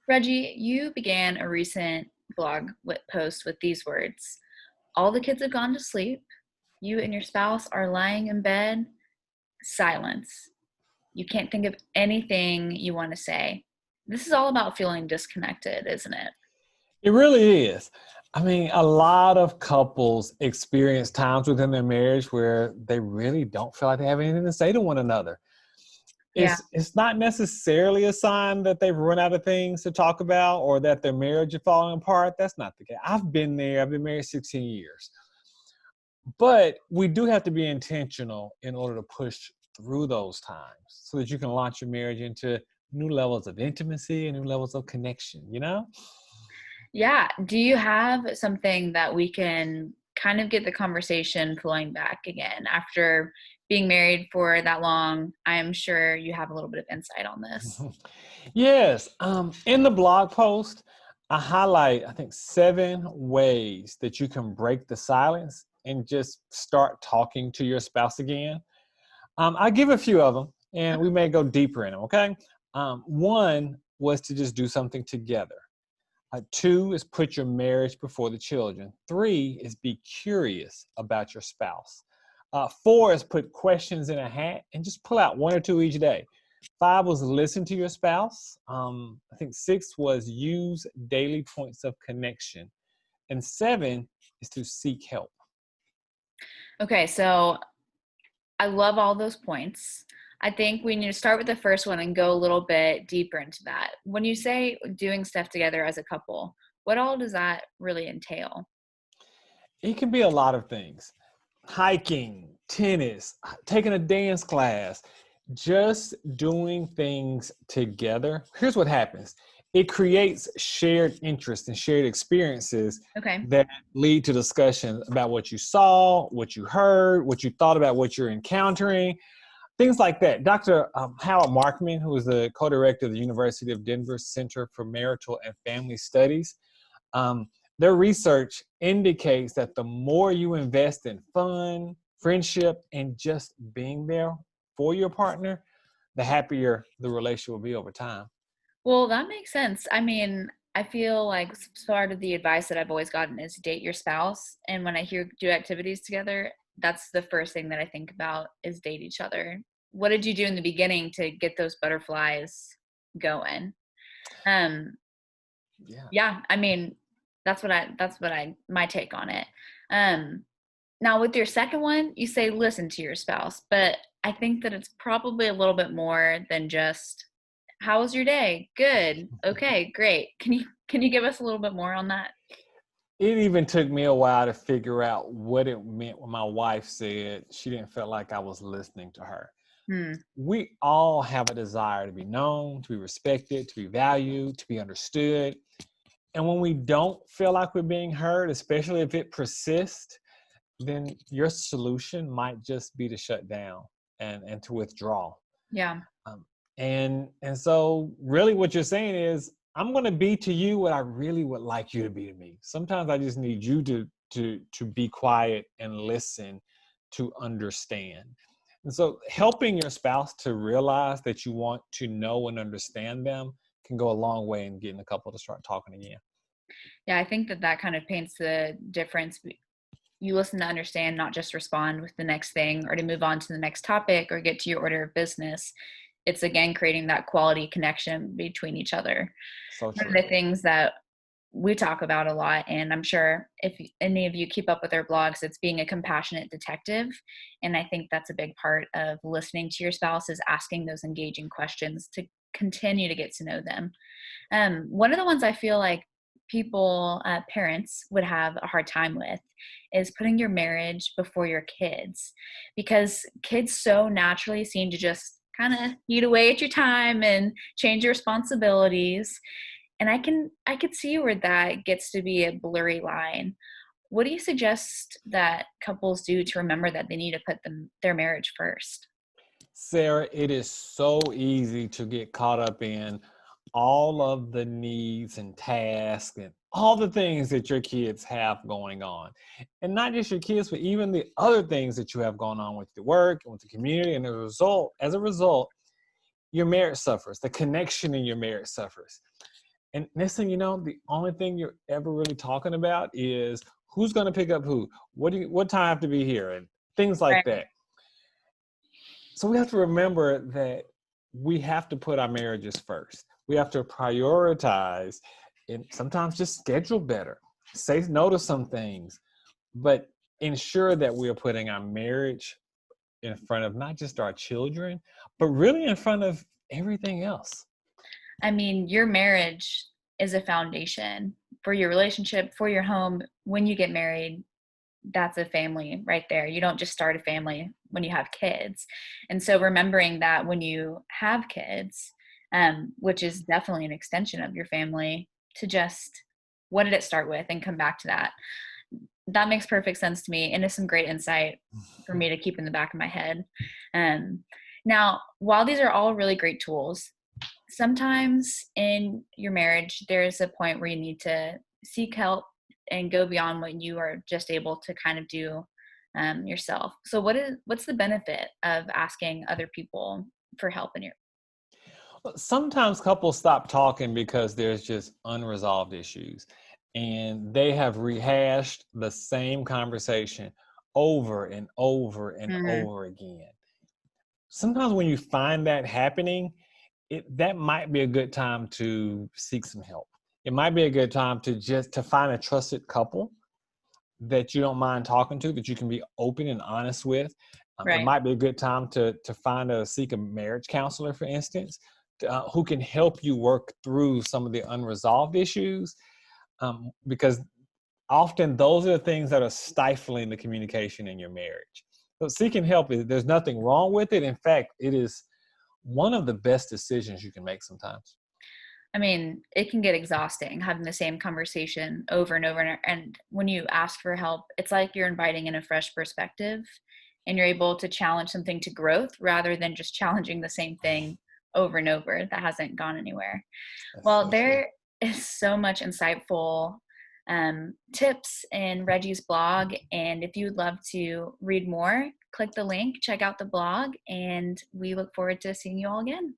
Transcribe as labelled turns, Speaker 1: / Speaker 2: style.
Speaker 1: Reggie, you began a recent post with these words. All the kids have gone to sleep. You and your spouse are lying in bed. Silence. You can't think of anything you want to say. This is all about feeling disconnected, isn't it?
Speaker 2: It really is. I mean, a lot of couples experience times within their marriage where they really don't feel like they have anything to say to one another.
Speaker 1: Yeah.
Speaker 2: It's not necessarily a sign that they've run out of things to talk about or that their marriage is falling apart. That's not the case. I've been there. I've been married 16 years. But we do have to be intentional in order to push through those times so that you can launch your marriage into new levels of intimacy and new levels of connection, you know?
Speaker 1: Yeah. Do you have something that we can kind of get the conversation flowing back again after being married for that long? I'm sure you have a little bit of insight on this.
Speaker 2: Yes. In the blog post, I highlight, I think, 7 ways that you can break the silence and just start talking to your spouse again. I give a few of them, and we may go deeper in them. Okay. One was to just do something together. Two is put your marriage before the children. Three is be curious about your spouse. Four is put questions in a hat and just pull out one or two each day. Five was listen to your spouse. I think six was use daily points of connection. And seven is to seek help.
Speaker 1: Okay, so I love all those points. I think we need to start with the first one and go a little bit deeper into that. When you say doing stuff together as a couple, what all does that really entail?
Speaker 2: It can be a lot of things: hiking, tennis, taking a dance class, just doing things together. Here's what happens: it creates shared interests and shared experiences
Speaker 1: Okay.
Speaker 2: that lead to discussions about what you saw, what you heard, what you thought about what you're encountering, things like that. Dr. Howard Markman, who is the co-director of the University of Denver Center for Marital and Family Studies, um, their research indicates that the more you invest in fun, friendship, and just being there for your partner, the happier the relationship will be over time.
Speaker 1: Well, that makes sense. I mean, I feel like part of the advice that I've always gotten is date your spouse. And when I hear do activities together, that's the first thing that I think about is date each other. What did you do in the beginning to get those butterflies going? Um,
Speaker 2: Yeah.
Speaker 1: yeah, I mean, my take on it. Um, Now with your second one, you say listen to your spouse, but I think that it's probably a little bit more than just how was your day? Good. Okay, great. Can you give us a little bit more on that?
Speaker 2: It even took me a while to figure out what it meant when my wife said she didn't feel like I was listening to her.
Speaker 1: Hmm.
Speaker 2: We all have a desire to be known, to be respected, to be valued, to be understood. And when we don't feel like we're being heard, especially if it persists, then your solution might just be to shut down and to withdraw.
Speaker 1: Yeah.
Speaker 2: Um, and so really what you're saying is I'm going to be to you what I really would like you to be to me. Sometimes I just need you to be quiet and listen to understand. And so helping your spouse to realize that you want to know and understand them can go a long way in getting a couple to start talking again.
Speaker 1: Yeah, I think that that kind of paints the difference. You listen to understand, not just respond with the next thing or to move on to the next topic or get to your order of business. It's again creating that quality connection between each other.
Speaker 2: So
Speaker 1: One of
Speaker 2: true.
Speaker 1: the things that we talk about a lot, and I'm sure if any of you keep up with our blogs, it's being a compassionate detective. And I think that's a big part of listening to your spouse is asking those engaging questions to continue to get to know them. One of the ones I feel like parents would have a hard time with is putting your marriage before your kids because kids so naturally seem to just kind of eat away at your time and change your responsibilities. And I could see where that gets to be a blurry line. What do you suggest that couples do to remember that they need to put their marriage first?
Speaker 2: Sarah, it is so easy to get caught up in all of the needs and tasks and all the things that your kids have going on. And not just your kids, but even the other things that you have going on with the work and with the community. And as a result, your marriage suffers. The connection in your marriage suffers. And next thing you know, the only thing you're ever really talking about is who's going to pick up who, what time I have to be here, and things like
Speaker 1: Right.
Speaker 2: that. So we have to remember that we have to put our marriages first. We have to prioritize and sometimes just schedule better. Say no to some things, but ensure that we are putting our marriage in front of not just our children, but really in front of everything else.
Speaker 1: I mean, your marriage is a foundation for your relationship, for your home. When you get married, that's a family right there. You don't just start a family when you have kids. And so remembering that when you have kids, which is definitely an extension of your family, to just what did it start with and come back to that. That makes perfect sense to me and is some great insight for me to keep in the back of my head. Um, Now, while these are all really great tools, sometimes in your marriage, there's a point where you need to seek help and go beyond what you are just able to kind of do yourself. So, what's the benefit of asking other people for help in your?
Speaker 2: Sometimes couples stop talking because there's just unresolved issues and they have rehashed the same conversation over and over and
Speaker 1: Mhm.
Speaker 2: over again. Sometimes when you find that happening, that might be a good time to seek some help. It might be a good time to just to find a trusted couple that you don't mind talking to, that you can be open and honest with. It
Speaker 1: Right.
Speaker 2: might be a good time to seek a marriage counselor, for instance, who can help you work through some of the unresolved issues, because often those are the things that are stifling the communication in your marriage. So seeking help is there's nothing wrong with it. In fact, it is one of the best decisions you can make sometimes.
Speaker 1: I mean, it can get exhausting having the same conversation over and over. And when you ask for help, it's like you're inviting in a fresh perspective and you're able to challenge something to growth rather than just challenging the same thing over and over that hasn't gone anywhere.
Speaker 2: That's
Speaker 1: Well,
Speaker 2: so true.
Speaker 1: there is so much insightful tips in Reggie's blog. And if you'd love to read more, click the link, check out the blog, and we look forward to seeing you all again.